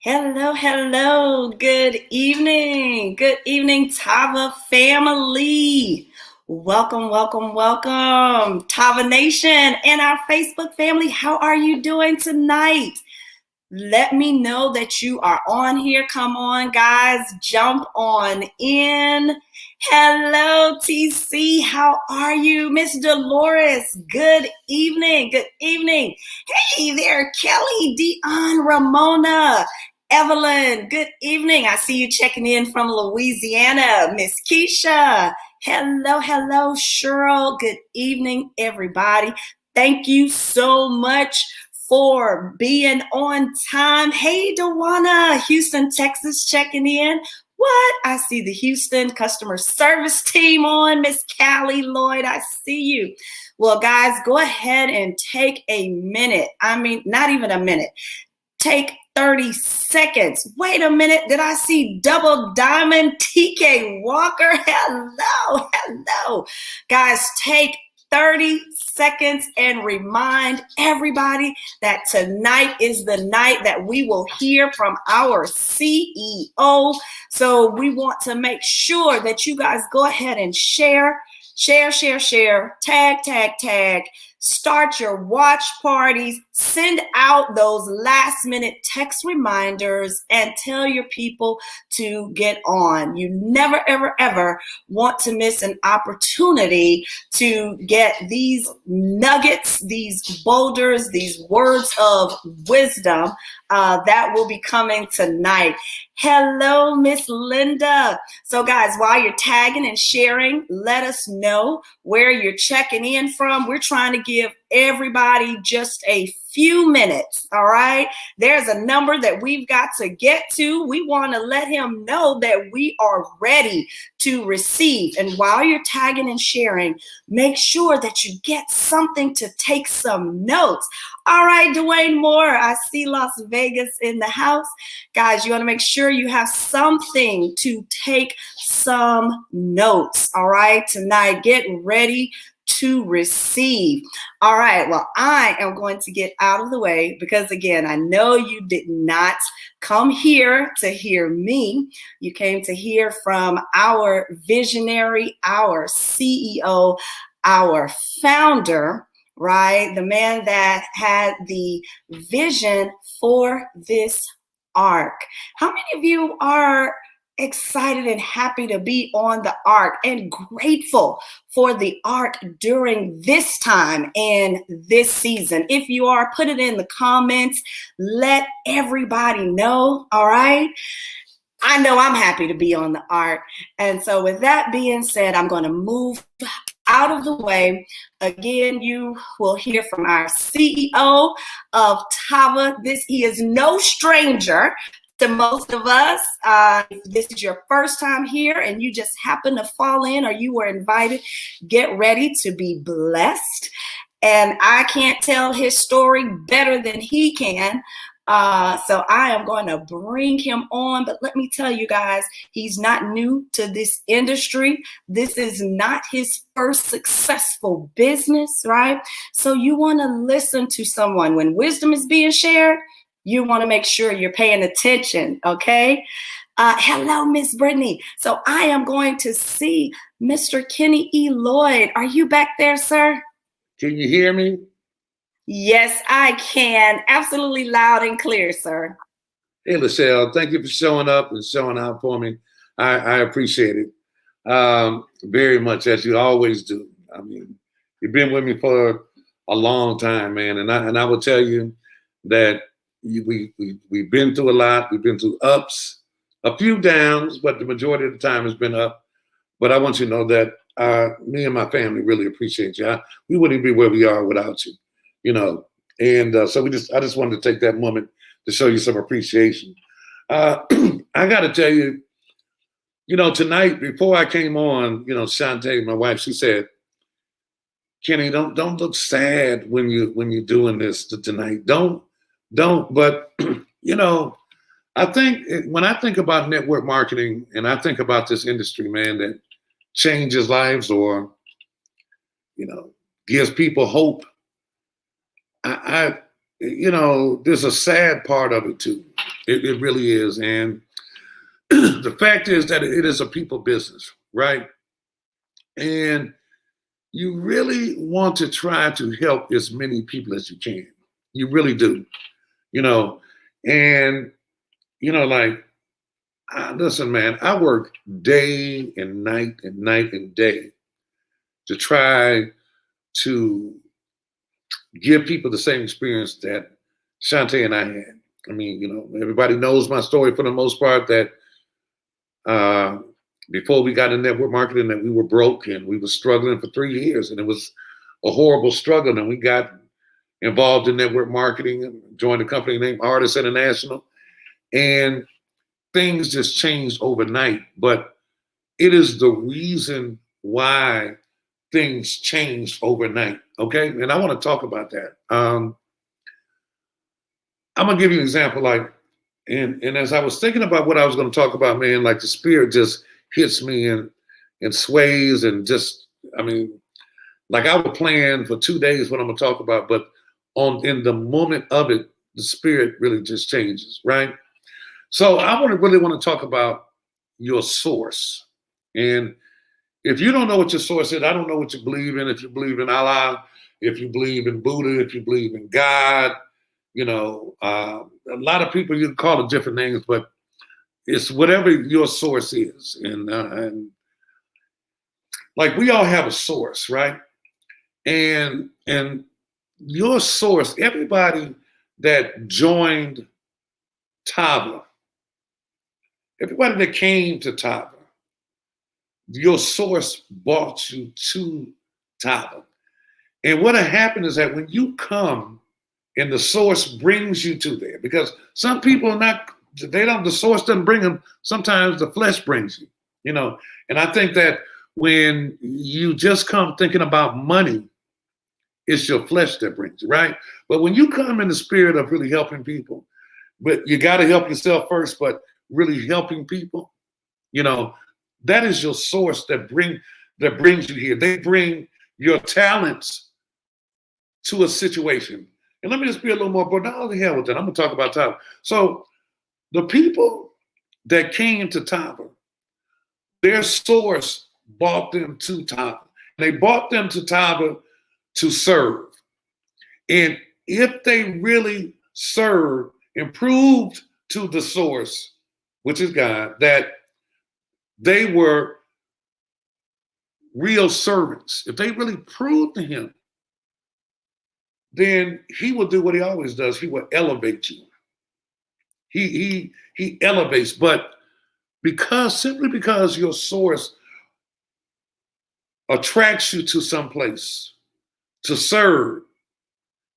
Hello, hello. Good evening. Good evening, Tava family. Welcome, welcome, welcome, Tava Nation and our Facebook family. How are you doing tonight? Let me know that you are on here. Come on, guys, jump on in. Hello, TC. How are you? Miss Dolores, good evening. Good evening. Hey there, Kelly, Dion, Ramona, Evelyn, good evening. I see you checking in from Louisiana. Miss Keisha, hello, hello, Cheryl. Good evening, everybody. Thank you so much for being on time. Hey, Dewana, Houston, Texas, checking in. What? I see the Houston customer service team on. Miss Callie, Lloyd, I see you. Well, guys, go ahead and take a minute. I mean, not even a minute. Take 30 seconds. Wait a minute. Did I see Double Diamond TK Walker? Hello, hello. Guys, take 30 seconds and remind everybody that tonight is the night that we will hear from our CEO. So we want to make sure that you guys go ahead and share, tag, start your watch parties, send out those last minute text reminders, and tell your people to get on. You never, ever, ever want to miss an opportunity to get these nuggets, these boulders, these words of wisdom that will be coming tonight. Hello, Miss Linda. So guys, while you're tagging and sharing, let us know where you're checking in from. We're trying to give everybody just a few minutes, all right? There's a number that we've got to get to. We want to let him know that we are ready to receive. And while you're tagging and sharing, make sure that you get something to take some notes. All right, Dwayne Moore, I see Las Vegas in the house. Guys, you want to make sure you have something to take some notes, all right? Tonight, get ready to receive. All right, well, I am going to get out of the way because, again, I know you did not come here to hear me. You came to hear from our visionary, our CEO, our founder, right? The man that had the vision for this arc. How many of you are excited and happy to be on the arc and grateful for the arc during this time and this season? If you are, put it in the comments. Let everybody know, all right? I know I'm happy to be on the arc. And so with that being said, I'm going to move out of the way. Again, you will hear from our CEO of Tava. He is no stranger to most of us. If this is your first time here and you just happen to fall in or you were invited, get ready to be blessed. And I can't tell his story better than he can. So I am going to bring him on. But let me tell you guys, he's not new to this industry. This is not his first successful business, right? So you want to listen to someone when wisdom is being shared. You want to make sure you're paying attention, okay? Hello, Miss Brittany. So I am going to see Mr. Kenny E. Lloyd. Are you back there, sir? Can you hear me? Yes, I can. Absolutely loud and clear, sir. Hey, Lachelle, thank you for showing up and showing out for me. I appreciate it very much, as you always do. I mean, you've been with me for a long time, man, and I will tell you that we've been through a lot. We've been through ups, a few downs, but the majority of the time has been up. But I want you to know that me and my family really appreciate you. We wouldn't be where we are without you. You know, and so I just wanted to take that moment to show you some appreciation. I got to tell you, you know, tonight before I came on, you know, Shantae, my wife, she said, "Kenny, don't look sad when you're doing this tonight. Don't." But you know, I think when I think about network marketing and I think about this industry, man, that changes lives or, you know, gives people hope. there's a sad part of it too. It really is. And the fact is that it is a people business, right? And you really want to try to help as many people as you can. You really do, you know. And, like, listen, man, I work day and night and day to try to give people the same experience that Shantae and I had. I mean, everybody knows my story for the most part, that before we got in network marketing, that we were broke and we were struggling for 3 years, and it was a horrible struggle. And we got involved in network marketing and joined a company named Artists International, and things just changed overnight. But it is the reason why things changed overnight. Okay, and I want to talk about that. I'm gonna give you an example, like, and as I was thinking about what I was going to talk about, man, like the spirit just hits me and sways, and just, I mean, like I would plan for 2 days what I'm gonna talk about, but in the moment of it, the spirit really just changes, right? So I really want to talk about your source. And if you don't know what your source is, I don't know what you believe in. If you believe in Allah, if you believe in Buddha, if you believe in God, a lot of people, you can call it different names, but it's whatever your source is. And like, we all have a source, right? And your source, everybody that joined Tava, everybody that came to Tava, your source brought you to Tava. And what happened is that when you come and the source brings you to there, because some people the source doesn't bring them. Sometimes the flesh brings you, And I think that when you just come thinking about money, it's your flesh that brings you, right? But when you come in the spirit of really helping people, but you got to help yourself first, but really helping people, that is your source that brings you here. They bring your talents to a situation. And let me just be a little more, but not the hell with that. I'm gonna talk about Tava. So the people that came to Tava, their source brought them to Tava. They brought them to Tava to serve. And if they really served and proved to the source, which is God, that they were real servants, if they really proved to him, then he will do what he always does. He will elevate you. He elevates, but simply because your source attracts you to some place to serve,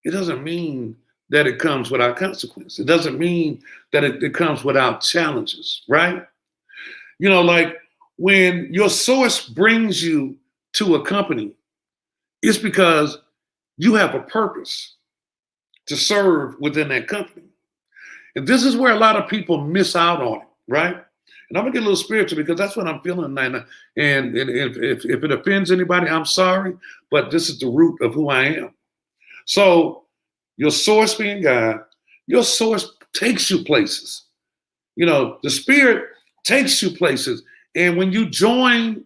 it doesn't mean that it comes without consequence. It doesn't mean that it comes without challenges, right? Like when your source brings you to a company, it's because you have a purpose to serve within that company. And this is where a lot of people miss out on it, right? And I'm gonna get a little spiritual because that's what I'm feeling tonight. And if it offends anybody, I'm sorry, but this is the root of who I am. So your source being God, your source takes you places. The spirit takes you places. And when you join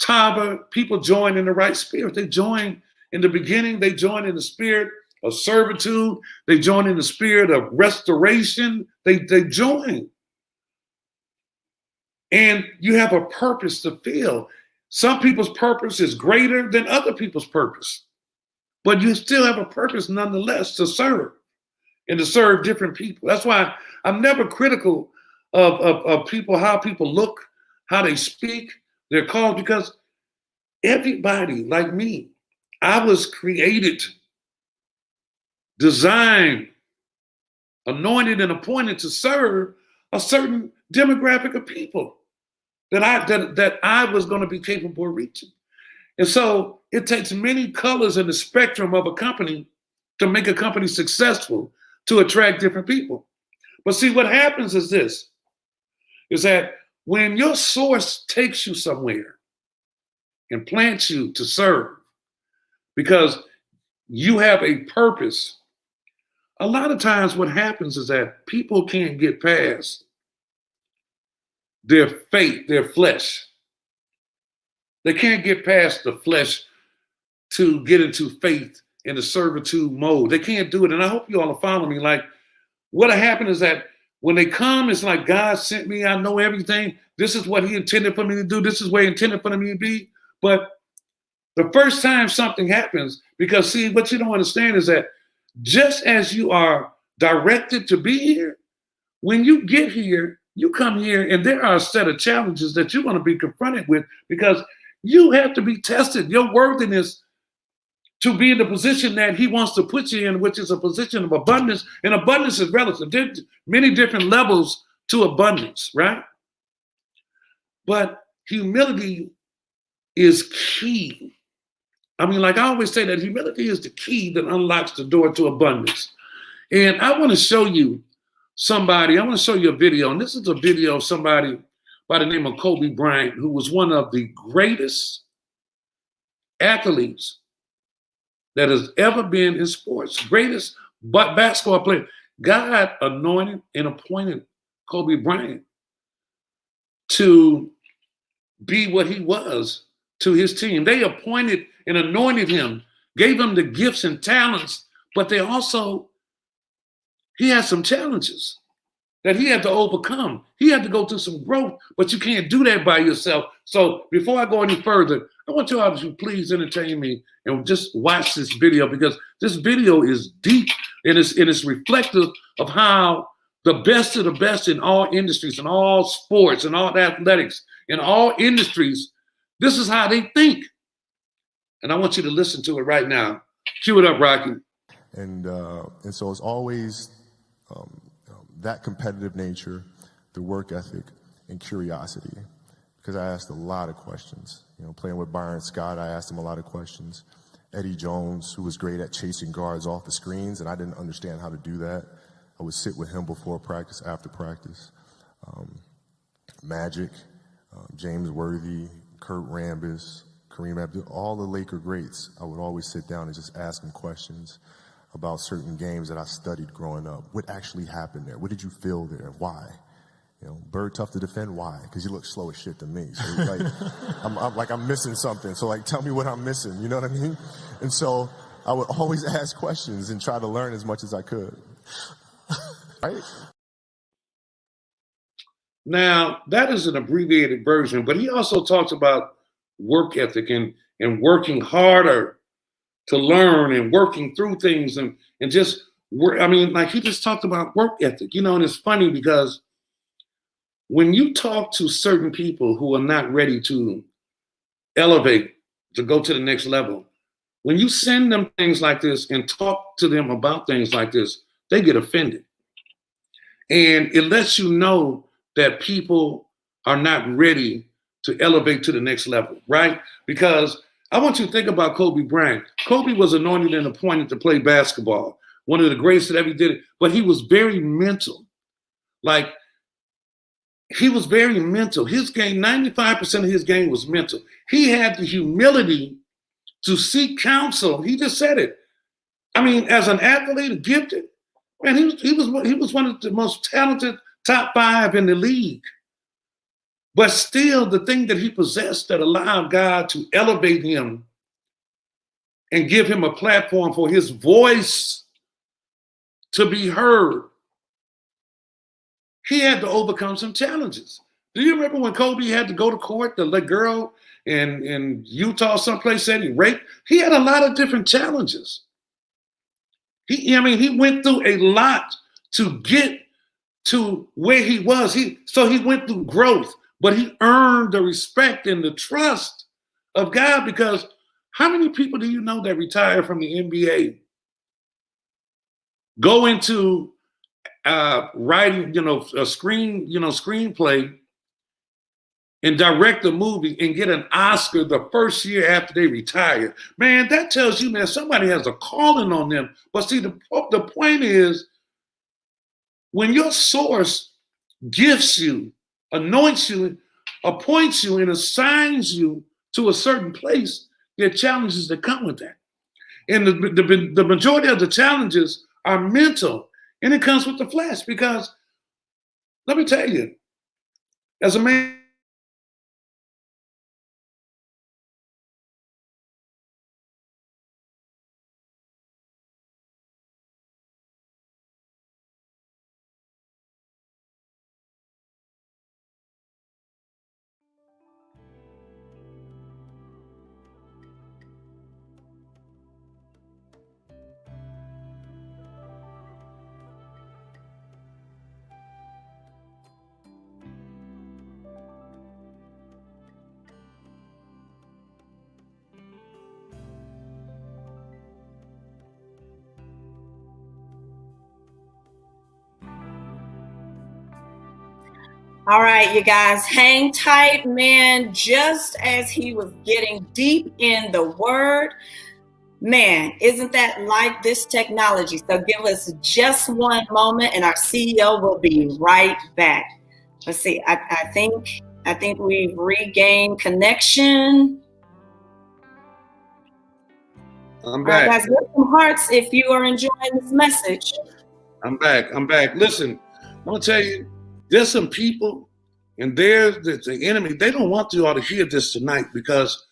Tava, people join in the right spirit. They join in the beginning, they join in the spirit of servitude. They join in the spirit of restoration. They join. And you have a purpose to fill. Some people's purpose is greater than other people's purpose. But you still have a purpose nonetheless to serve and to serve different people. That's why I'm never critical of people, how people look, how they speak, their calls, because everybody, like me, I was created, designed, anointed, and appointed to serve a certain demographic of people that I was going to be capable of reaching. And so it takes many colors in the spectrum of a company to make a company successful, to attract different people. But see, what happens is this, is that when your source takes you somewhere and plants you to serve, because you have a purpose, a lot of times what happens is that people can't get past their faith, their flesh. They can't get past the flesh to get into faith in the servitude mode. They can't do it. And I hope you all are following me. Like, what happened is that when they come, it's like, God sent me. I know everything. This is what he intended for me to do. This is where he intended for me to be. But the first time something happens, because see, what you don't understand is that just as you are directed to be here, when you get here, you come here and there are a set of challenges that you're going to be confronted with, because you have to be tested. Your worthiness to be in the position that he wants to put you in, which is a position of abundance. And abundance is relative. There's many different levels to abundance, right? But humility is key. I mean, like I always say, that humility is the key that unlocks the door to abundance. And I want to show you somebody, I want to show you a video. And this is a video of somebody by the name of Kobe Bryant, who was one of the greatest athletes that has ever been in sports, greatest basketball player. God anointed and appointed Kobe Bryant to be what he was to his team. They appointed and anointed him, gave him the gifts and talents, but they also, he had some challenges that he had to overcome. He had to go through some growth, but you can't do that by yourself. So before I go any further, I want you all to please entertain me and just watch this video, because this video is deep and it's reflective of how the best of the best in all industries, in all sports, in all athletics, in all industries, this is how they think. And I want you to listen to it right now. Cue it up, Rocky. And so it's always that competitive nature, the work ethic, and curiosity. Because I asked a lot of questions. You know, playing with Byron Scott, I asked him a lot of questions. Eddie Jones, who was great at chasing guards off the screens, and I didn't understand how to do that. I would sit with him before practice, after practice. Magic, James Worthy, Kurt Rambis, Kareem Abdul, all the Laker greats. I would always sit down and just ask them questions about certain games that I studied growing up. What actually happened there? What did you feel there? Why? You know, Bird tough to defend. Why? Because you look slow as shit to me. So like, I'm missing something. So like, tell me what I'm missing. You know what I mean? And so I would always ask questions and try to learn as much as I could. Right? Now, that is an abbreviated version, but he also talks about work ethic and working harder to learn and working through things and just work. I mean, like he just talked about work ethic, you know, and it's funny because when you talk to certain people who are not ready to elevate, to go to the next level, when you send them things like this and talk to them about things like this, they get offended. And it lets you know that people are not ready to elevate to the next level, right? Because I want you to think about Kobe Bryant. Kobe was anointed and appointed to play basketball, one of the greatest that ever did it, but he was very mental. Like, he was very mental. His game, 95% of his game was mental. He had the humility to seek counsel. He just said it. I mean, as an athlete, gifted, man, he was one of the most talented top 5 in the league. But still, the thing that he possessed that allowed God to elevate him and give him a platform for his voice to be heard, he had to overcome some challenges. Do you remember when Kobe had to go to court, the girl in Utah someplace said he raped? He had a lot of different challenges. He went through a lot to get to where he was. So he went through growth, but he earned the respect and the trust of God, because how many people do you know that retire from the NBA, go into writing, a screenplay and direct a movie and get an Oscar the first year after they retire? Man, that tells you, man, somebody has a calling on them. But see, the point is, when your source gifts you, anoints you, appoints you, and assigns you to a certain place, there are challenges that come with that. And the majority of the challenges are mental, and it comes with the flesh. Because let me tell you, as a man, All right, you guys, hang tight, man. Just as he was getting deep in the word, man, isn't that like this technology? So give us just one moment and our CEO will be right back. Let's see. I think we've regained connection. I'm All right, back. guys, give some hearts if you are enjoying this message. I'm back. Listen, I'm gonna tell you, there's some people, and there's the enemy. They don't want you all to hear this tonight, because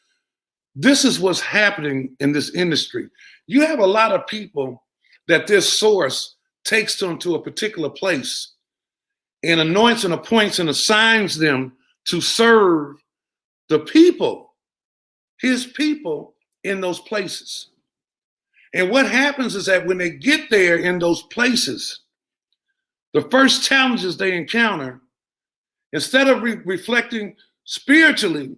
this is what's happening in this industry. You have a lot of people that this source takes them to a particular place and anoints and appoints and assigns them to serve the people, his people, in those places. And what happens is that when they get there in those places, the first challenges they encounter, instead of reflecting spiritually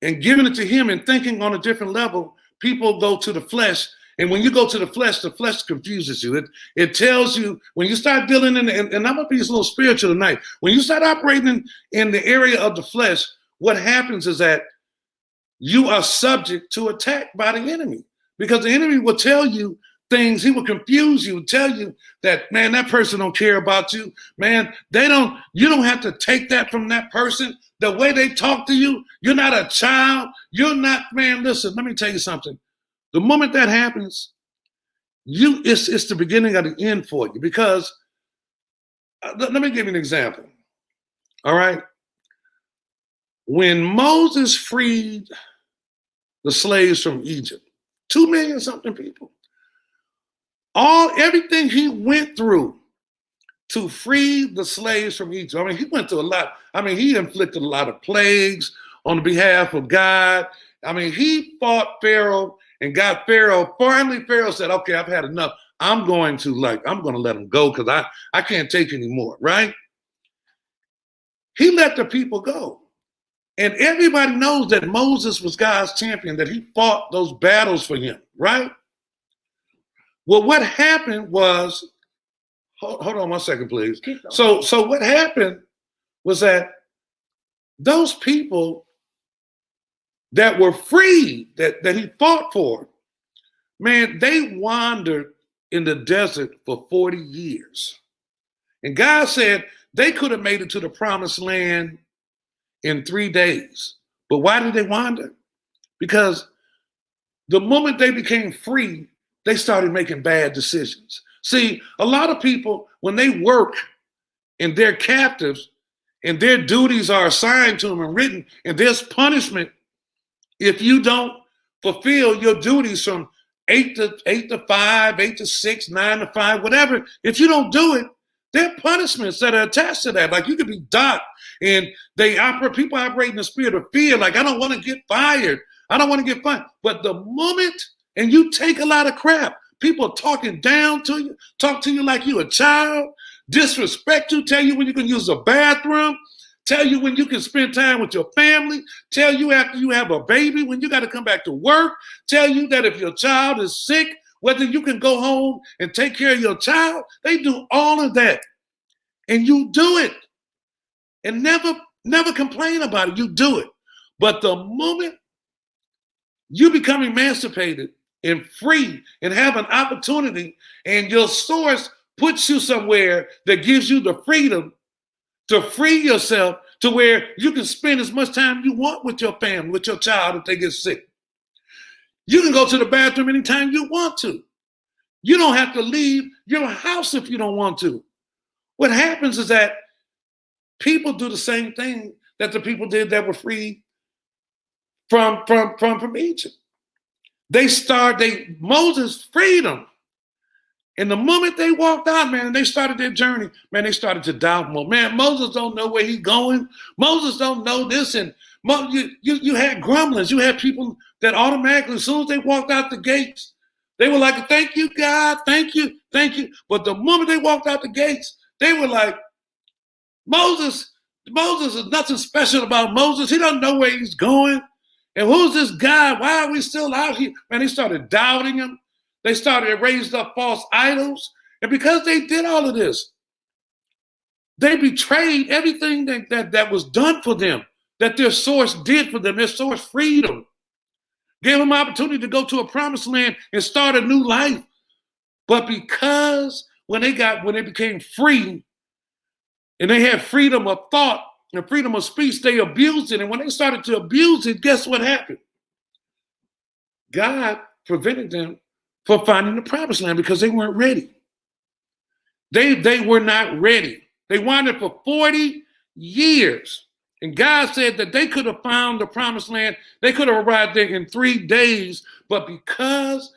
and giving it to him and thinking on a different level, people go to the flesh. And when you go to the flesh confuses you. It tells you, when you start dealing in, and I'm going to be a little spiritual tonight, when you start operating in the area of the flesh, what happens is that you are subject to attack by the enemy. Because the enemy will tell you things, he will confuse you, tell you that, man, that person don't care about you. Man, you don't have to take that from that person. The way they talk to you, you're not a child. You're not, man, listen, let me tell you something. The moment that happens, it's the beginning of the end for you. Because, let me give you an example. All right. When Moses freed the slaves from Egypt, 2 million something people, everything he went through to free the slaves from Egypt. I mean, he went through a lot. I mean, he inflicted a lot of plagues on behalf of God. I mean, he fought Pharaoh and got Pharaoh. Finally, Pharaoh said, okay, I've had enough. I'm going to let him go, because I can't take anymore, right? He let the people go. And everybody knows that Moses was God's champion, that he fought those battles for him, right? Well, what happened was, hold on 1 second, please. So what happened was that those people that were free, that he fought for, man, they wandered in the desert for 40 years. And God said they could have made it to the promised land in 3 days. But why did they wander? Because the moment they became free, they started making bad decisions. See, a lot of people, when they work and they're captives and their duties are assigned to them and written, and there's punishment if you don't fulfill your duties from 8 to 5, 8 to 6, 9 to 5, whatever. If you don't do it, there are punishments that are attached to that. Like, you could be docked, and people operate in the spirit of fear. Like, I don't want to get fired. I don't want to get fired. But the moment, and you take a lot of crap, people talking down to you, talk to you like you a child, disrespect you, tell you when you can use a bathroom, tell you when you can spend time with your family, tell you after you have a baby, when you got to come back to work, tell you that if your child is sick, whether you can go home and take care of your child. They do all of that. And you do it. And never complain about it. You do it. But the moment you become emancipated and free and have an opportunity, and your source puts you somewhere that gives you the freedom to free yourself to where you can spend as much time you want with your family, with your child if they get sick. You can go to the bathroom anytime you want to. You don't have to leave your house if you don't want to. What happens is that people do the same thing that the people did that were freed from Egypt. Moses freed them. And the moment they walked out, man, and they started their journey, man, they started to doubt more. Man, Moses don't know where he's going. Moses don't know this. And you had grumblers. You had people that automatically, as soon as they walked out the gates, they were like, thank you, God. Thank you. Thank you. But the moment they walked out the gates, they were like, Moses is nothing special about Moses. He doesn't know where he's going. And who's this guy? Why are we still out here? Man, they started doubting him. They started raising up false idols. And because they did all of this, they betrayed everything that was done for them, that their source did for them. Their source freed them, gave them opportunity to go to a promised land and start a new life. But because when they became free and they had freedom of thought and freedom of speech, they abused it. And when they started to abuse it, guess what happened? God prevented them from finding the promised land because they weren't ready. They were not ready. They wandered for 40 years. And God said that they could have found the promised land. They could have arrived there in 3 days. But because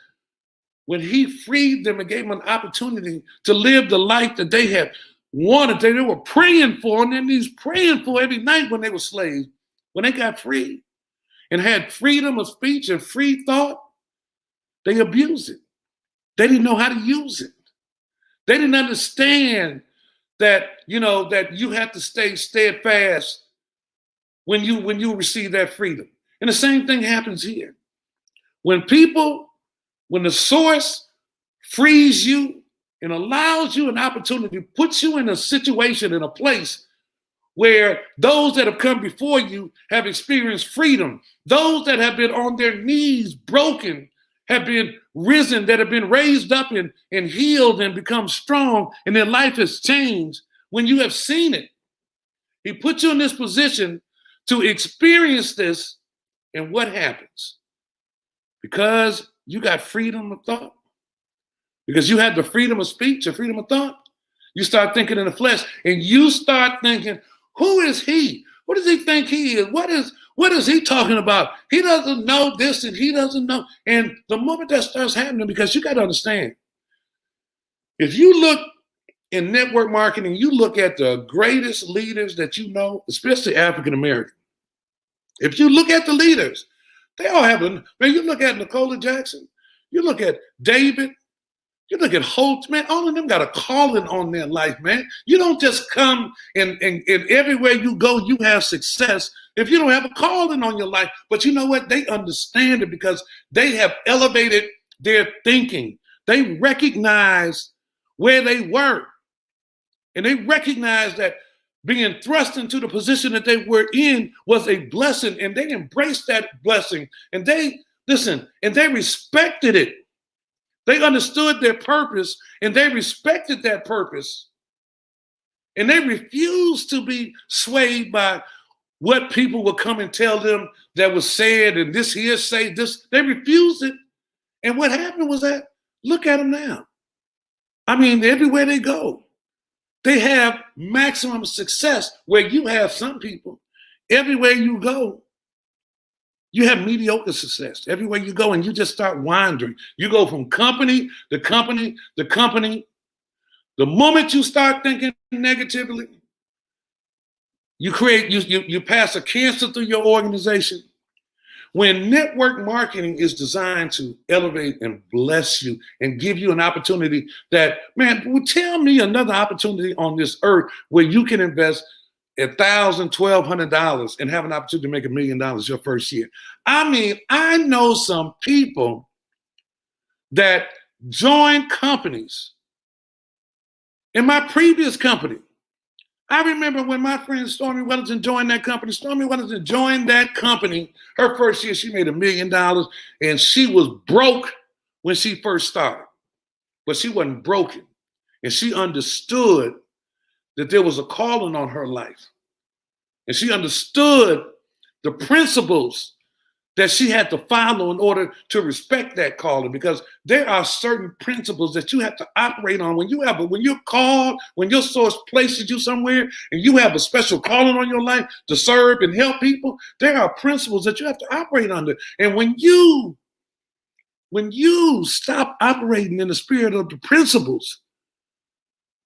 when he freed them and gave them an opportunity to live the life that they had wanted, they were praying for, and then he's praying for every night when they were slaves, when they got free and had freedom of speech and free thought, they abused it. They didn't know how to use it. They didn't understand that, that you have to stay steadfast when you receive that freedom. And the same thing happens here. When the source frees you and allows you an opportunity, puts you in a situation, in a place where those that have come before you have experienced freedom, those that have been on their knees broken, have been risen, that have been raised up and healed and become strong, and their life has changed. When you have seen it, he puts you in this position to experience this. And what happens? Because you got freedom of thought, because you had the freedom of speech and freedom of thought, you start thinking in the flesh, and you start thinking, who is he? What does he think he is? What is he talking about? He doesn't know this and he doesn't know. And the moment that starts happening, because you got to understand, if you look in network marketing, you look at the greatest leaders that you know, especially African American. If you look at the leaders, they all have man, you look at Nicola Jackson, you look at David, you look at Holt, man, all of them got a calling on their life, man. You don't just come and everywhere you go, you have success if you don't have a calling on your life. But you know what? They understand it because they have elevated their thinking. They recognize where they were. And they recognize that being thrust into the position that they were in was a blessing, and they embraced that blessing. And they respected it. They understood their purpose and they respected that purpose. And they refused to be swayed by what people would come and tell them that was said and this here say this. They refused it. And what happened was that, look at them now. I mean, everywhere they go, they have maximum success, where you have some people, everywhere you go, you have mediocre success everywhere you go, and you just start wandering. You go from company to company to company. The moment you start thinking negatively, you pass a cancer through your organization. When network marketing is designed to elevate and bless you and give you an opportunity that, man, tell me another opportunity on this earth where you can invest $1,000, $1,200 and have an opportunity to make $1 million your first year. I mean, I know some people that joined companies. In my previous company, I remember when my friend Stormy Wellington joined that company. Stormy Wellington joined that company. Her first year, she made $1 million, and she was broke when she first started. But she wasn't broken, and she understood that there was a calling on her life. And she understood the principles that she had to follow in order to respect that calling, because there are certain principles that you have to operate on when you're called, when your source places you somewhere and you have a special calling on your life to serve and help people. There are principles that you have to operate under. And when you stop operating in the spirit of the principles,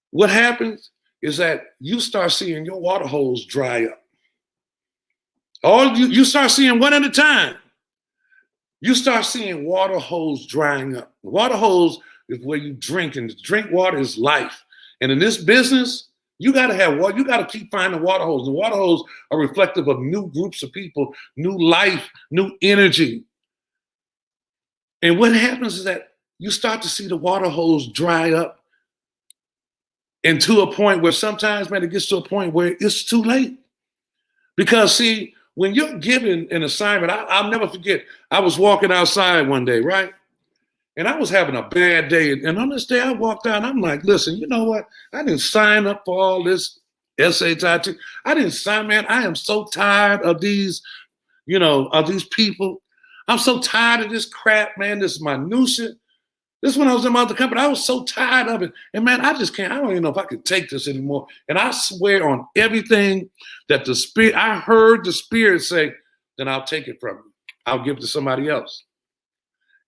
what happens is that you start seeing your water holes dry up. You start seeing one at a time. You start seeing water holes drying up. Water holes is where you drink, and drink water is life. And in this business, you got to have water. You got to keep finding water holes. The water holes are reflective of new groups of people, new life, new energy. And what happens is that you start to see the water holes dry up, and to a point where sometimes, man, it gets to a point where it's too late. Because, see, when you're given an assignment, I'll never forget, I was walking outside one day, right? And I was having a bad day. And on this day, I walked out, and I'm like, listen, you know what? I didn't sign up for all this SAT. I didn't sign, man. I am so tired of these, of these people. I'm so tired of this crap, man, this minutia. This is when I was in my other company. I was so tired of it. And man, I just can't. I don't even know if I can take this anymore. And I swear on everything that I heard the Spirit say, then I'll take it from you. I'll give it to somebody else.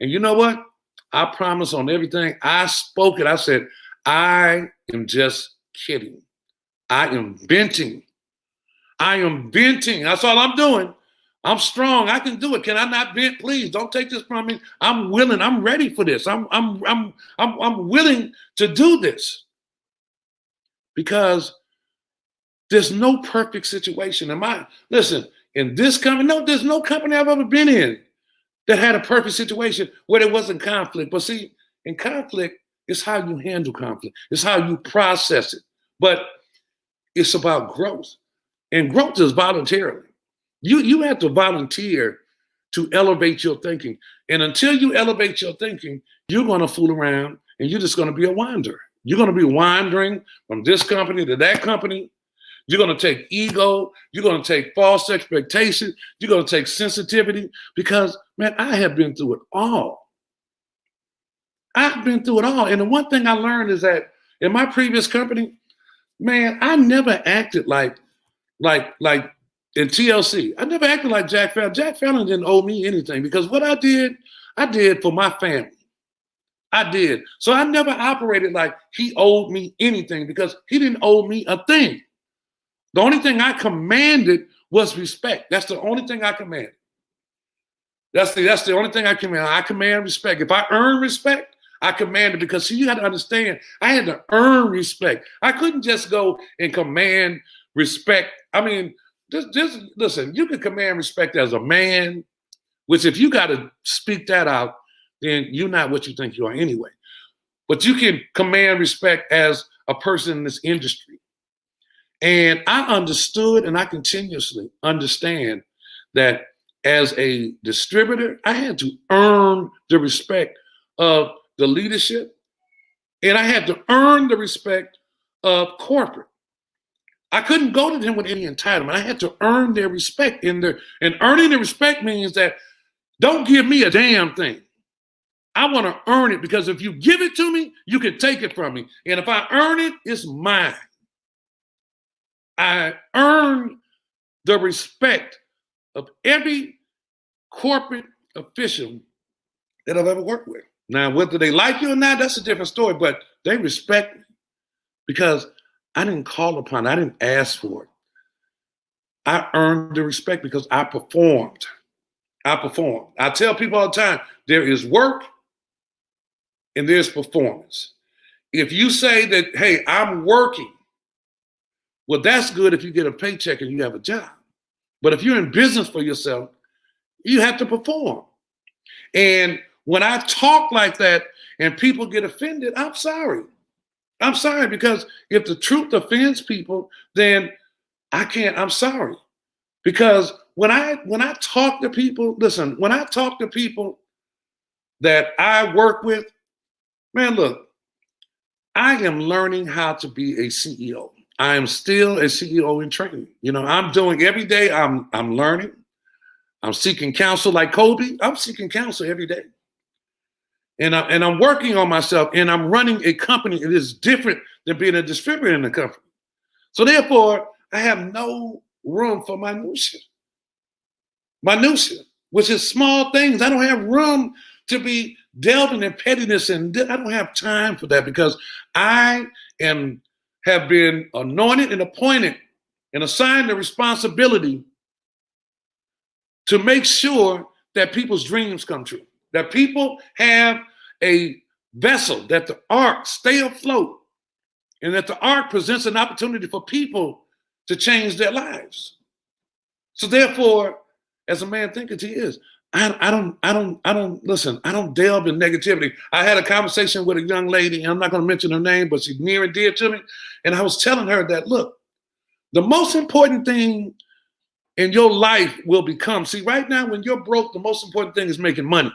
And you know what? I promise on everything. I spoke it. I said, I am just kidding. I am venting. I am venting. That's all I'm doing. I'm strong. I can do it. Can I not vent? Please don't take this from me. I'm willing. I'm ready for this. I'm willing to do this, because there's no perfect situation. Listen, in this company, no, there's no company I've ever been in that had a perfect situation where there wasn't conflict. But see, in conflict, it's how you handle conflict. It's how you process it. But it's about growth, and growth is voluntarily. You have to volunteer to elevate your thinking. And until you elevate your thinking, you're going to fool around, and you're just going to be a wanderer. You're going to be wandering from this company to that company. You're going to take ego. You're going to take false expectation. You're going to take sensitivity, because, man, I have been through it all. I've been through it all. And the one thing I learned is that in my previous company, man, I never acted like in TLC. I never acted like Jack Fallon. Jack Fallon didn't owe me anything, because what I did for my family. I did. So I never operated like he owed me anything, because he didn't owe me a thing. The only thing I commanded was respect. That's the only thing I commanded. That's the only thing I command. I command respect. If I earn respect, I command it, because see, you got to understand, I had to earn respect. I couldn't just go and command respect. I mean, just listen, you can command respect as a man, which if you got to speak that out, then you're not what you think you are anyway. But you can command respect as a person in this industry. And I understood, and I continuously understand, that as a distributor, I had to earn the respect of the leadership, and I had to earn the respect of corporate. I couldn't go to them with any entitlement. I had to earn their respect. And earning the respect means that don't give me a damn thing. I want to earn it, because if you give it to me, you can take it from me. And if I earn it, it's mine. I earn the respect of every corporate official that I've ever worked with. Now, whether they like you or not, that's a different story, but they respect me, because I didn't call upon it. I didn't ask for it. I earned the respect because I performed. I tell people all the time, there is work and there's performance. If you say that, hey, I'm working, well, that's good if you get a paycheck and you have a job. But if you're in business for yourself, you have to perform. And when I talk like that and people get offended, I'm sorry. I'm sorry, because if the truth offends people, then I'm sorry. Because when I talk to people, listen, when I talk to people that I work with, man, look, I am learning how to be a CEO. I am still a CEO in training. I'm doing every day, I'm learning. I'm seeking counsel like Kobe. I'm seeking counsel every day. And I'm working on myself, and I'm running a company. It is different than being a distributor in a company. So therefore, I have no room for minutia. Minutia, which is small things. I don't have room to be delving in pettiness, and I don't have time for that, because I have been anointed and appointed and assigned the responsibility to make sure that people's dreams come true, that people have a vessel, that the ark stay afloat, and that the ark presents an opportunity for people to change their lives. So therefore, as a man thinketh he is, I don't listen, I don't delve in negativity. I had a conversation with a young lady, and I'm not going to mention her name, but she's near and dear to me. And I was telling her that, look, the most important thing in your life will become, see, right now, when you're broke, the most important thing is making money.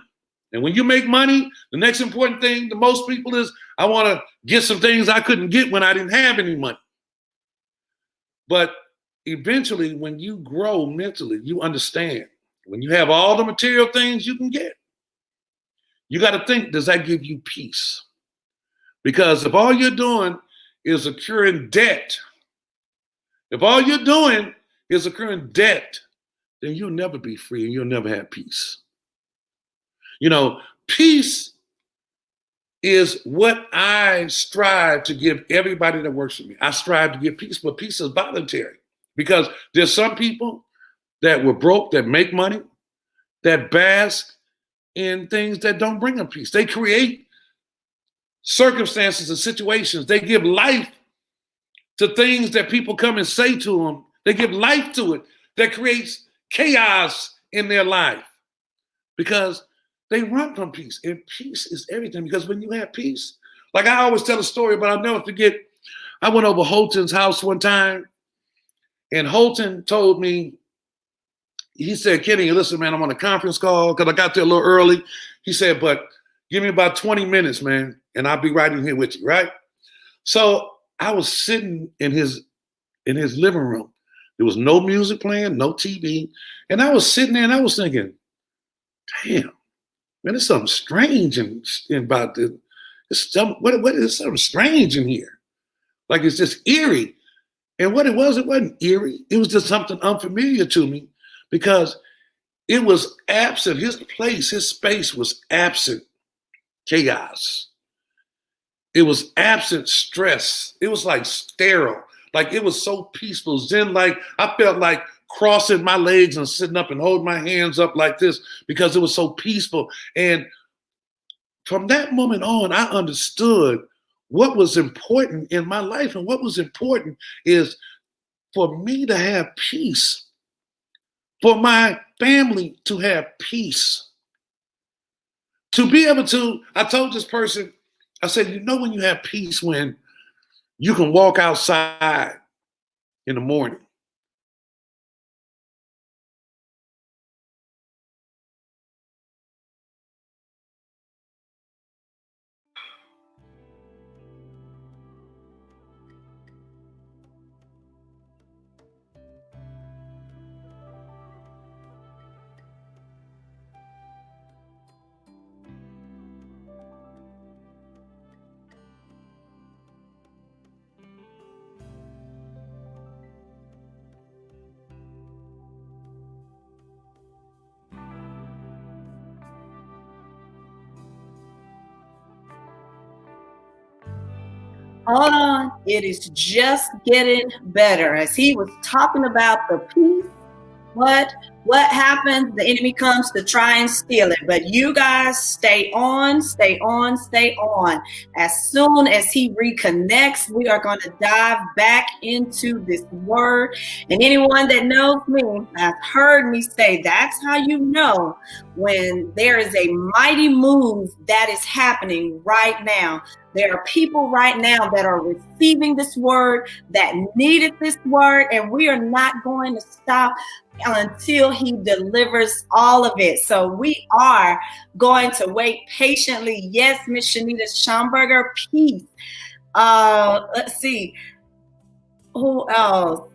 And when you make money, the next important thing to most people is, I want to get some things I couldn't get when I didn't have any money. But eventually, when you grow mentally, you understand. When you have all the material things you can get, you got to think, does that give you peace? Because if all you're doing is accruing debt, then you'll never be free and you'll never have peace. You know, peace is what I strive to give everybody that works with me. I strive to give peace, but peace is voluntary, because there's some people that were broke, that make money, that bask in things that don't bring them peace. They create circumstances and situations. They give life to things that people come and say to them. They give life to it that creates chaos in their life, because they run from peace. And peace is everything, because when you have peace, like I always tell a story, but I'll never forget, I went over Holton's house one time, and Holton told me, he said, Kenny, listen, man, I'm on a conference call, because I got there a little early. He said, but give me about 20 minutes, man, and I'll be right in here with you, right? So I was sitting in his living room. There was no music playing, no TV. And I was sitting there and I was thinking, damn, man, there's something strange about this. What is something strange in here? Like, it's just eerie. And what it wasn't eerie. It was just something unfamiliar to me, because it was absent. His place, his space was absent chaos. It was absent stress. It was like sterile. Like, it was so peaceful. Then, like, I felt like crossing my legs and sitting up and holding my hands up like this, because it was so peaceful. And from that moment on, I understood what was important in my life. And what was important is for me to have peace, for my family to have peace, to be able to, I told this person, I said, you know, when you have peace, when you can walk outside in the morning. Hold on, it is just getting better. As he was talking about the peace, what happens? The enemy comes to try and steal it. But you guys stay on, stay on, stay on. As soon as he reconnects, we are going to dive back into this word. And anyone that knows me has heard me say, that's how you know when there is a mighty move that is happening right now. There are people right now that are receiving this word, that needed this word, and we are not going to stop until he delivers all of it. So we are going to wait patiently. Yes, Miss Shanita Schomburger, peace. Let's see. Who else?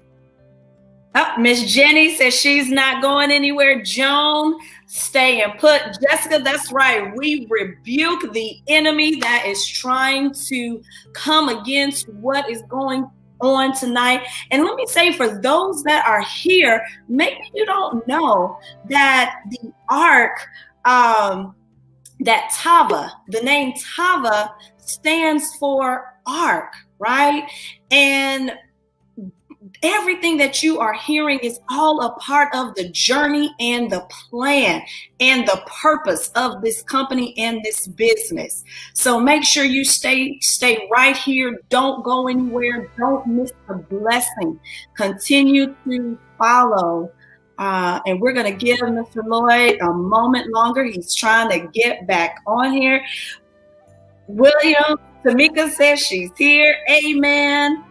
Oh, Miss Jenny says she's not going anywhere. Joan, stay and put. Jessica, that's right. We rebuke the enemy that is trying to come against what is going on tonight. And let me say, for those that are here, maybe you don't know that the ark, that Tava, the name Tava stands for ark, right? And everything that you are hearing is all a part of the journey and the plan and the purpose of this company and this business. So make sure you stay right here. Don't go anywhere. Don't miss a blessing. Continue to follow. And we're going to give Mr. Lloyd a moment longer. He's trying to get back on here. William, Tamika says she's here. Amen.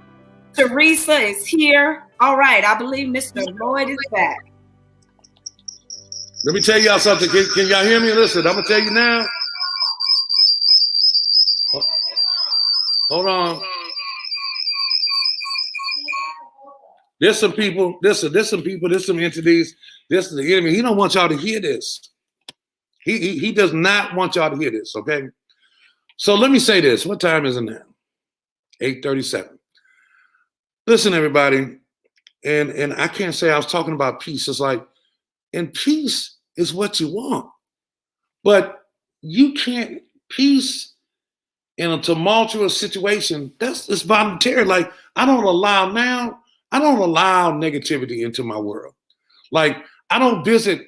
Teresa is here. All right, I believe Mr. Lloyd is back. Let me tell y'all something. Can y'all hear me? Listen, I'm gonna tell you now. Hold on. There's some people. There's some entities. This is the enemy. He don't want y'all to hear this. He does not want y'all to hear this. Okay. So let me say this. What time is it now? 8:37. Listen, everybody, and I can't say I was talking about peace. It's like, and peace is what you want, but you can't peace in a tumultuous situation. It's voluntary. Like I don't allow negativity into my world. Like I don't visit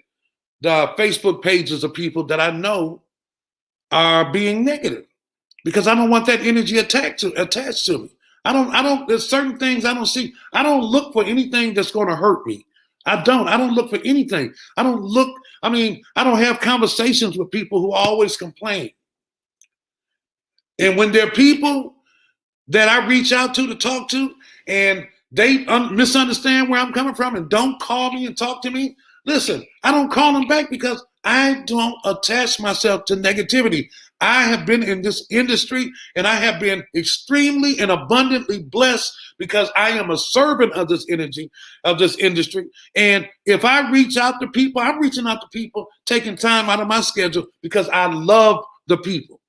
the Facebook pages of people that I know are being negative because I don't want that energy attached to me. I don't, there's certain things I don't see. I don't look for anything that's going to hurt me. I don't look for anything. I don't have conversations with people who always complain. And when there are people that I reach out to talk to and they misunderstand where I'm coming from and don't call me and talk to me, listen, I don't call them back because I don't attach myself to negativity. I have been in this industry and I have been extremely and abundantly blessed because I am a servant of this energy, of this industry. And if I reach out to people, I'm reaching out to people, taking time out of my schedule because I love the people.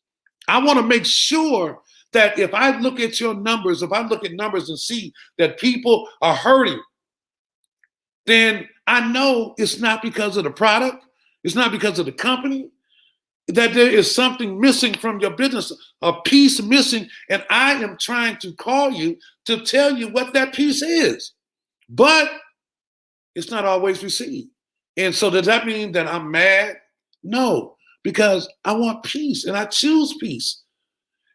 I want to make sure that if I look at your numbers, if I look at numbers and see that people are hurting, then I know it's not because of the product. It's not because of the company, that there is something missing from your business, a piece missing, and I am trying to call you to tell you what that piece is. But it's not always received. And so does that mean that I'm mad? No, because I want peace and I choose peace.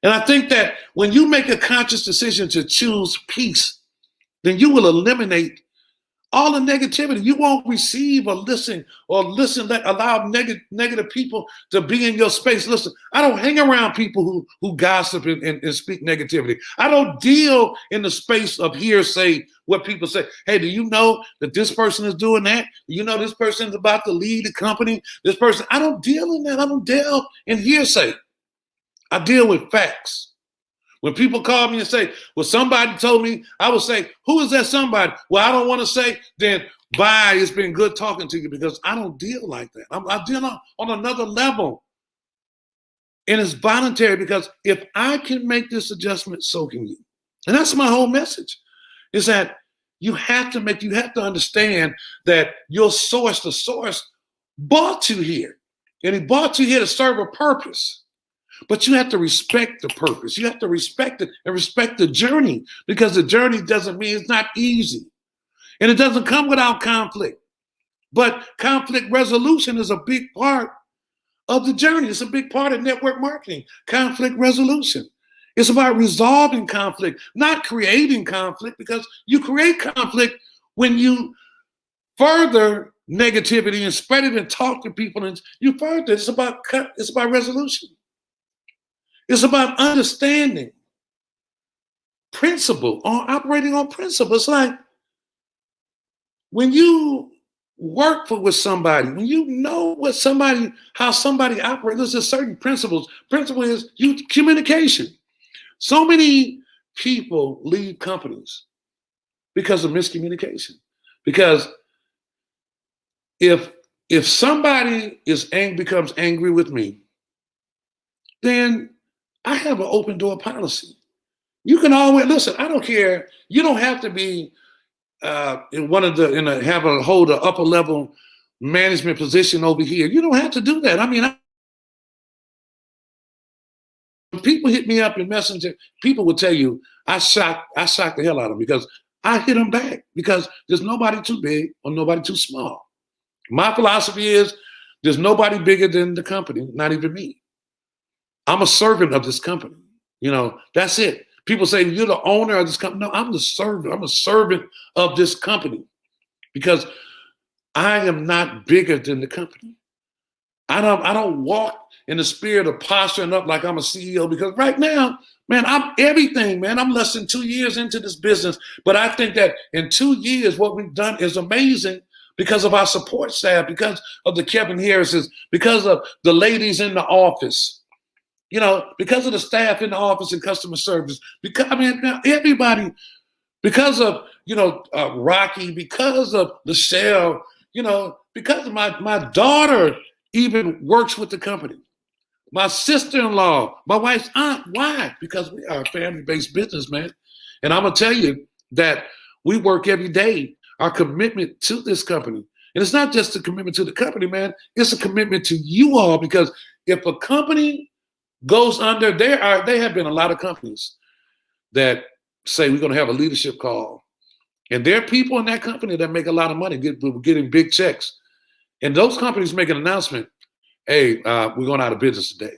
And I think that when you make a conscious decision to choose peace, then you will eliminate all the negativity. You won't receive or listen that allow negative people to be in your space. Listen, I don't hang around people who gossip and speak negativity. I don't deal in the space of hearsay, what people say. Hey, do you know that this person is doing that? Do you know this person is about to lead the company? This person, I don't deal in that. I don't deal in hearsay. I deal with facts. When people call me and say, well, somebody told me, I would say, who is that somebody? Well, I don't want to say, then bye, it's been good talking to you because I don't deal like that. I deal on another level. And it's voluntary because if I can make this adjustment, so can you. And that's my whole message, is that you have to understand that your source, the source, brought you here. And he brought you here to serve a purpose. But you have to respect the purpose. You have to respect it and respect the journey, because the journey doesn't mean it's not easy. And it doesn't come without conflict. But conflict resolution is a big part of the journey. It's a big part of network marketing, conflict resolution. It's about resolving conflict, not creating conflict, because you create conflict when you further negativity and spread it and talk to people and you further. It's about resolution. It's about understanding principle, or operating on principle. It's like when you work with somebody, when you know how somebody operates, there's certain principles. Principle is communication. So many people leave companies because of miscommunication. Because if somebody becomes angry with me, then I have an open door policy. You can always listen. I don't care. You don't have to be hold an upper level management position over here. You don't have to do that. I mean, when people hit me up in Messenger, people will tell you I shocked the hell out of them because I hit them back because there's nobody too big or nobody too small. My philosophy is there's nobody bigger than the company, not even me. I'm a servant of this company. You know, that's it. People say you're the owner of this company. No, I'm the servant. I'm a servant of this company because I am not bigger than the company. I don't walk in the spirit of posturing up like I'm a CEO because right now, man, I'm everything, man. I'm less than 2 years into this business, but I think that in 2 years, what we've done is amazing because of our support staff, because of the Kevin Harrises, because of the ladies in the office, you know, because of the staff in the office and customer service, because I mean, now everybody, because of, you know, Rocky, because of Michelle, you know, because of my daughter even works with the company. My sister-in-law, my wife's aunt. Why? Because we are a family-based business, man. And I'm going to tell you that we work every day. Our commitment to this company. And it's not just a commitment to the company, man. It's a commitment to you all because if a company goes under, there have been a lot of companies that say we're going to have a leadership call. And there are people in that company that make a lot of money, getting big checks. And those companies make an announcement, hey, we're going out of business today.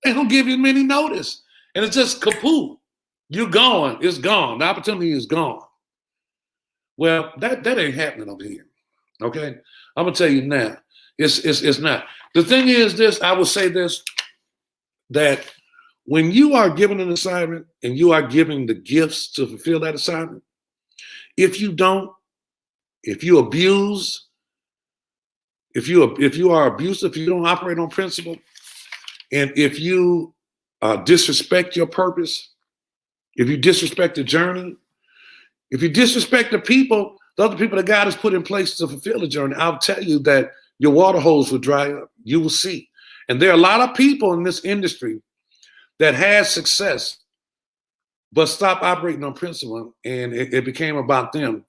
They don't give you many notice. And it's just kaput. You're gone. It's gone. The opportunity is gone. Well, that ain't happening over here. Okay? I'm going to tell you now. It's not. The thing is this, I will say this, that when you are given an assignment and you are giving the gifts to fulfill that assignment, if you abuse, if you are abusive, if you don't operate on principle, and if you disrespect your purpose, if you disrespect the journey, if you disrespect the other people that God has put in place to fulfill the journey, I'll tell you that your water holes will dry up. You will see. And there are a lot of people in this industry that had success, but stopped operating on principle, and it became about them.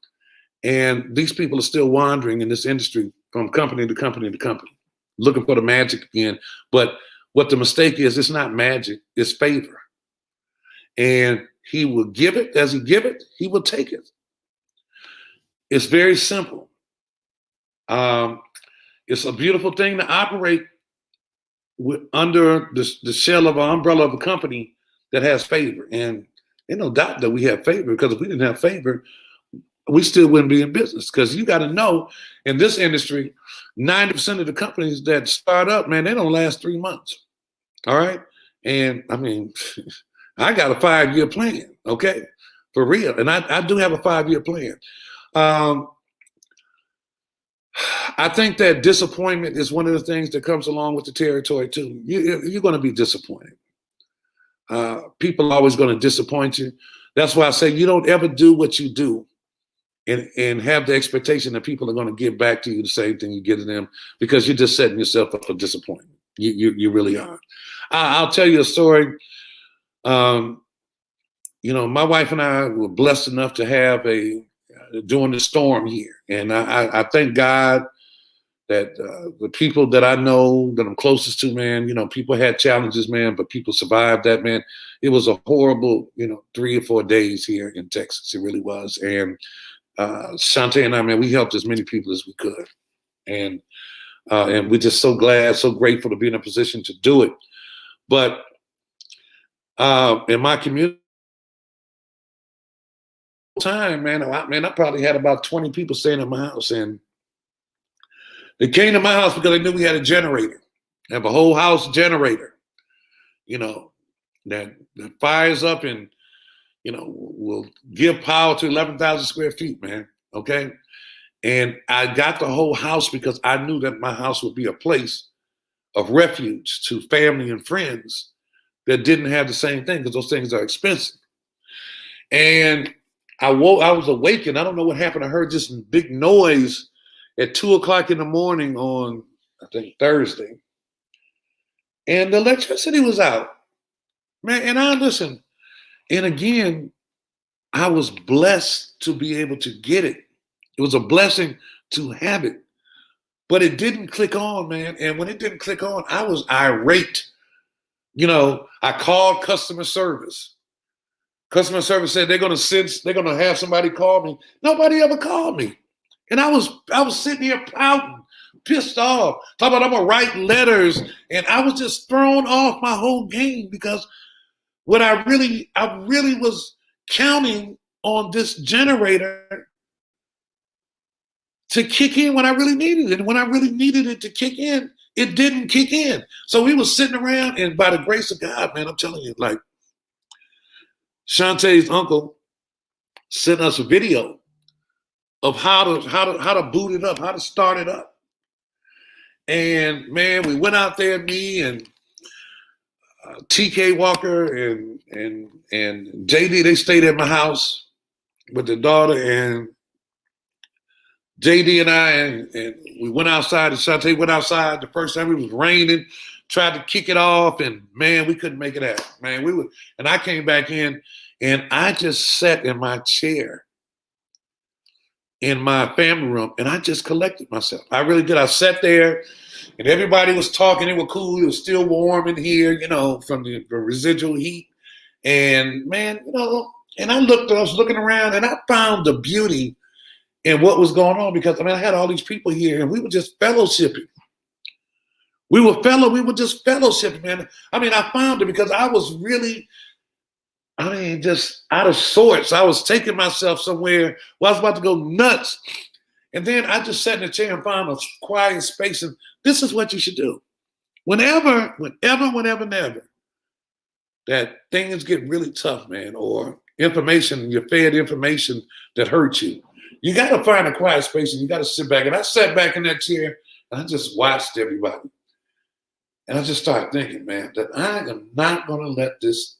And these people are still wandering in this industry from company to company to company, looking for the magic again. But what the mistake is, it's not magic, it's favor. And he will give it. As he give it, he will take it. It's very simple. It's a beautiful thing to operate under the shell of an umbrella of a company that has favor. And there's no doubt that we have favor, because if we didn't have favor, we still wouldn't be in business. Because you got to know, in this industry, 90% of the companies that start up, man, they don't last 3 months. All right. And I mean, I got a 5-year plan, okay, for real. And I do have a 5-year plan. I think that disappointment is one of the things that comes along with the territory too. You're going to be disappointed. People are always going to disappoint you. That's why I say you don't ever do what you do and have the expectation that people are going to give back to you the same thing you give to them, because you're just setting yourself up for disappointment. You really are. I'll tell you a story. You know, my wife and I were blessed enough to have during the storm here. And I thank God that the people that I know, that I'm closest to, man, you know, people had challenges, man, but people survived that, man. It was a horrible, 3 or 4 days here in Texas. It really was. And Shantae and I, man, we helped as many people as we could. And we're just so glad, so grateful to be in a position to do it. But in my community, time, man, I probably had about 20 people staying at my house, and they came to my house because they knew we had a generator. I have a whole house generator, that fires up and, will give power to 11,000 square feet, man. Okay. And I got the whole house because I knew that my house would be a place of refuge to family and friends that didn't have the same thing, because those things are expensive. And I was awakened. I don't know what happened. I heard this big noise at 2:00 in the morning on, I think, Thursday. And the electricity was out. Man, and I listened. And again, I was blessed to be able to get it. It was a blessing to have it. But it didn't click on, man. And when it didn't click on, I was irate. I called customer service. Customer service said they're gonna have somebody call me. Nobody ever called me. And I was sitting here pouting, pissed off, talking about I'm gonna write letters, and I was just thrown off my whole game because what I really was counting on this generator to kick in when I really needed it. And when I really needed it to kick in, it didn't kick in. So we was sitting around, and by the grace of God, man, I'm telling you, like, Shantae's uncle sent us a video of how to boot it up, how to start it up. And man, we went out there, me and TK Walker and JD, they stayed at my house with their daughter, and JD and I, and we went outside, and Shantae went outside. The first time it was raining, tried to kick it off, and man, we couldn't make it out. Man, and I came back in, and I just sat in my chair in my family room, and I just collected myself. I really did. I sat there, and everybody was talking. It was cool. It was still warm in here, from the residual heat. And man, and I was looking around, and I found the beauty in what was going on, because I had all these people here, and we were just fellowshipping. We were just fellowshipping, man. I found it because I was really, just out of sorts. I was taking myself somewhere where I was about to go nuts. And then I just sat in a chair and found a quiet space. And this is what you should do. Whenever that things get really tough, man, or you're fed information that hurts you, you got to find a quiet space and you got to sit back. And I sat back in that chair and I just watched everybody. And I just started thinking, man, that I am not going to let this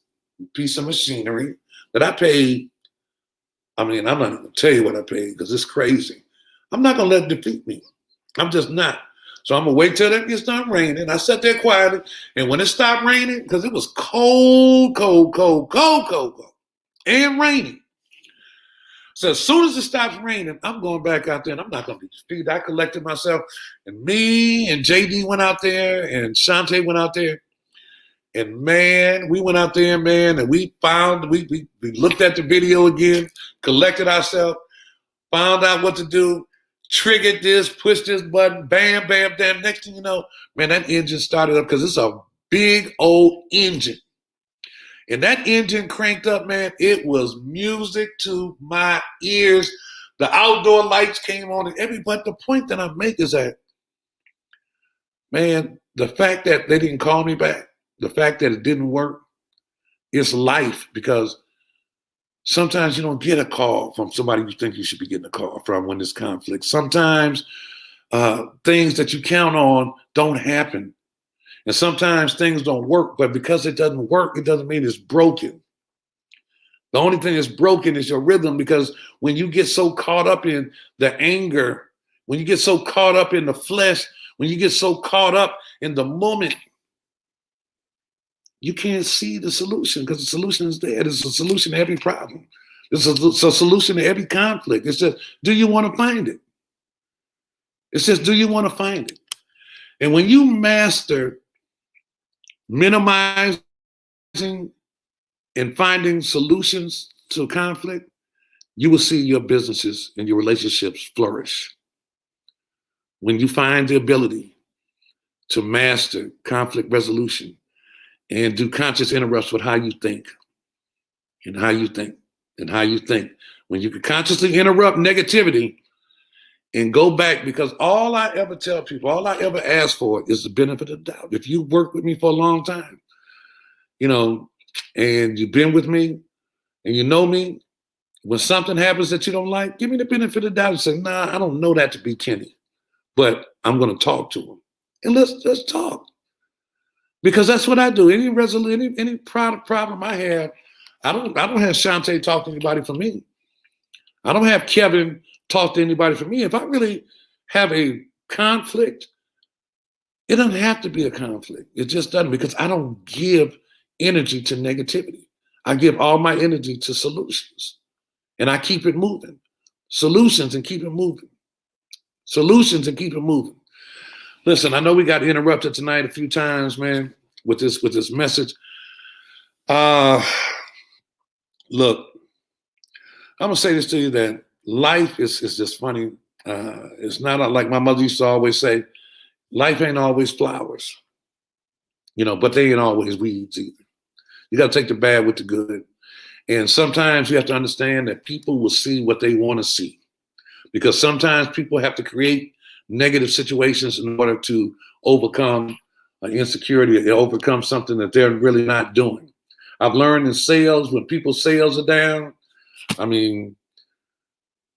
piece of machinery that I paid, I'm not even going to tell you what I paid because it's crazy. I'm not going to let it defeat me. I'm just not. So I'm going to wait till it gets done raining. I sat there quietly, and when it stopped raining, because it was cold, and raining. So as soon as it stops raining, I'm going back out there, and I'm not going to be defeated. I collected myself, and me and JD went out there, and Shantae went out there. And man, we went out there, man, and we looked at the video again, collected ourselves, found out what to do, triggered this, pushed this button, bam, bam, bam. Next thing you know, man, that engine started up because it's a big old engine. And that engine cranked up, man. It was music to my ears. The outdoor lights came on, but the point that I make is that, man, the fact that they didn't call me back, the fact that it didn't work, is life, because sometimes you don't get a call from somebody you think you should be getting a call from when there's conflict. Sometimes things that you count on don't happen. And sometimes things don't work, but because it doesn't work, it doesn't mean it's broken. The only thing that's broken is your rhythm, because when you get so caught up in the anger, when you get so caught up in the flesh, when you get so caught up in the moment, you can't see the solution, because the solution is there. There's a solution to every problem. There's a solution to every conflict. It's just, do you want to find it? It's just, do you want to find it? And when you master minimizing and finding solutions to conflict, you will see your businesses and your relationships flourish. When you find the ability to master conflict resolution and do conscious interrupts with how you think and how you think and how you think. When you can consciously interrupt negativity and go back, because all I ever tell people, all I ever ask for is the benefit of the doubt. If you work with me for a long time, and you've been with me and you know me, when something happens that you don't like, give me the benefit of the doubt and say, nah, I don't know that to be Kenny, but I'm going to talk to him. And let's talk. Because that's what I do. Any problem I have, I don't have Shantae talk to anybody for me. I don't have Kevin talk to anybody for me. If I really have a conflict, it doesn't have to be a conflict. It just doesn't, because I don't give energy to negativity. I give all my energy to solutions, and I keep it moving. Solutions and keep it moving. Solutions and keep it moving. Listen, I know we got interrupted tonight a few times, man, with this message. Look, I'm gonna say this to you, that life is just funny. It's not like my mother used to always say, life ain't always flowers, but they ain't always weeds either. You got to take the bad with the good. And sometimes you have to understand that people will see what they want to see, because sometimes people have to create negative situations in order to overcome insecurity, or overcome something that they're really not doing. I've learned in sales, when people's sales are down, I mean,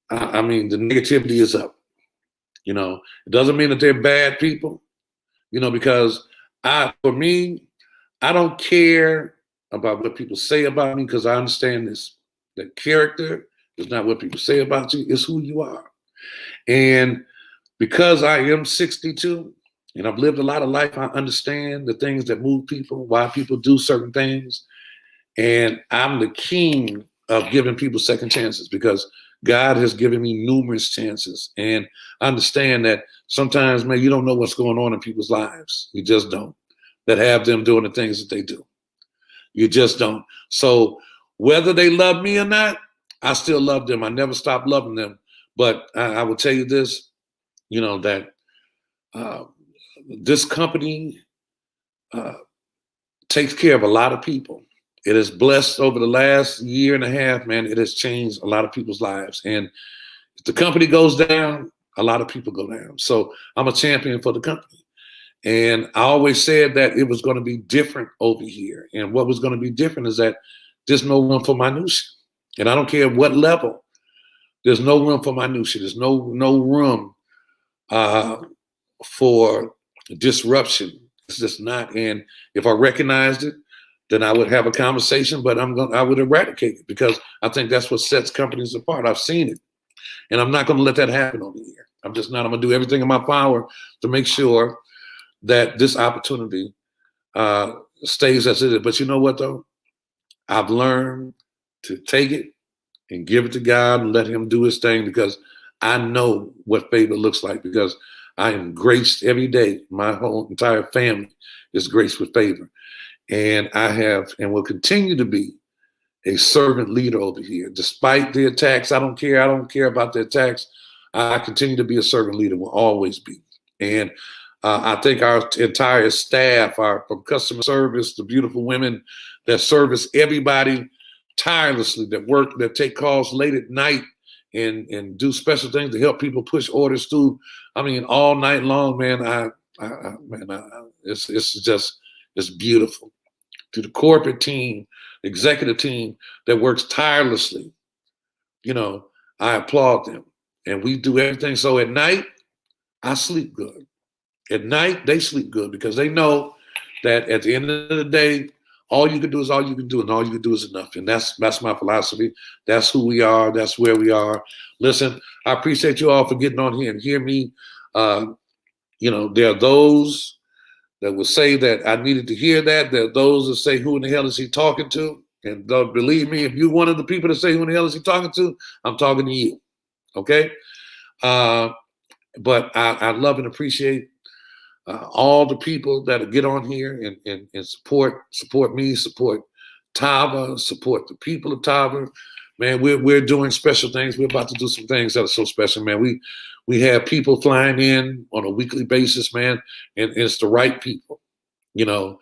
the negativity is up. It doesn't mean that they're bad people, because for me, I don't care about what people say about me, because I understand this, that character is not what people say about you, it's who you are. And because I am 62 and I've lived a lot of life, I understand the things that move people, why people do certain things. And I'm the king of giving people second chances, because God has given me numerous chances. And I understand that sometimes, man, you don't know what's going on in people's lives. You just don't. That have them doing the things that they do. You just don't. So whether they love me or not, I still love them. I never stop loving them. But I will tell you this, that this company takes care of a lot of people. It has blessed over the last year and a half, man. It has changed a lot of people's lives. And if the company goes down, a lot of people go down. So I'm a champion for the company. And I always said that it was going to be different over here. And what was going to be different is that there's no room for minutia. And I don't care what level, there's no room for minutia. There's no room for disruption. It's just not. And if I recognized it, then I would have a conversation, but I would eradicate it, because I think that's what sets companies apart. I've seen it, and I'm not going to let that happen over here. I'm just not. I'm going to do everything in my power to make sure that this opportunity stays as it is. But you know what, though? I've learned to take it and give it to God and let him do his thing, because I know what favor looks like, because I am graced every day. My whole entire family is graced with favor. And I have and will continue to be a servant leader over here. Despite the attacks, I don't care. I don't care about the attacks. I continue to be a servant leader, will always be. And I think our entire staff, from customer service, the beautiful women that service everybody tirelessly, that work, that take calls late at night and do special things to help people push orders through. I mean, all night long, man. It's beautiful. To the corporate team, executive team that works tirelessly, I applaud them. And we do everything. So at night, I sleep good. At night, they sleep good, because they know that at the end of the day, all you can do is all you can do, and all you can do is enough. And that's my philosophy. That's who we are. That's where we are. Listen, I appreciate you all for getting on here and hear me. There are those that will say that I needed to hear that. There are those that say, who in the hell is he talking to? And believe me, if you're one of the people that say, who in the hell is he talking to? I'm talking to you. Okay? But I love and appreciate all the people that get on here and support me, support Tava, support the people of Tava. Man, we're doing special things. We're about to do some things that are so special, man. We have people flying in on a weekly basis, man, and it's the right people. It's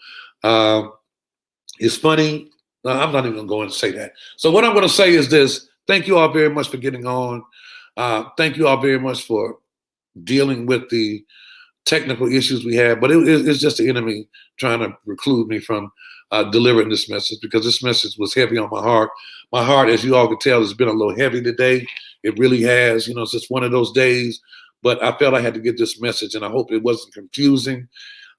funny. No, I'm not even going to go and say that. So what I'm going to say is this. Thank you all very much for getting on. Thank you all very much for dealing with the technical issues we had, but it's just the enemy trying to preclude me from delivering this message, because this message was heavy on my heart. My heart, as you all can tell, has been a little heavy today. It really has. It's just one of those days, but I felt I had to get this message, and I hope it wasn't confusing.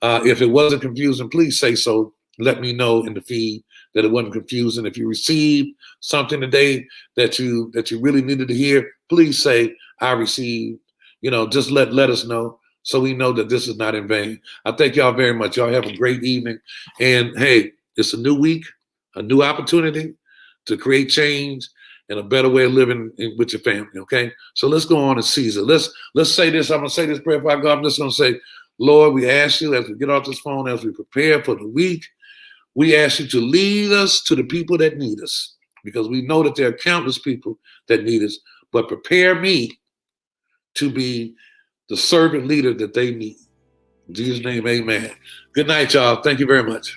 If it wasn't confusing, please say so. Let me know in the feed that it wasn't confusing. If you received something today that you really needed to hear, please say, I received. Just let us know so we know that this is not in vain. I thank y'all very much. Y'all have a great evening. And hey, it's a new week, a new opportunity to create change and a better way of living with your family, okay? So let's go on and seize it. Let's say this. I'm going to say this prayer before I go. I'm just going to say, Lord, we ask you as we get off this phone, as we prepare for the week, we ask you to lead us to the people that need us, because we know that there are countless people that need us, but prepare me to be the servant leader that they need. In Jesus' name, amen. Good night, y'all. Thank you very much.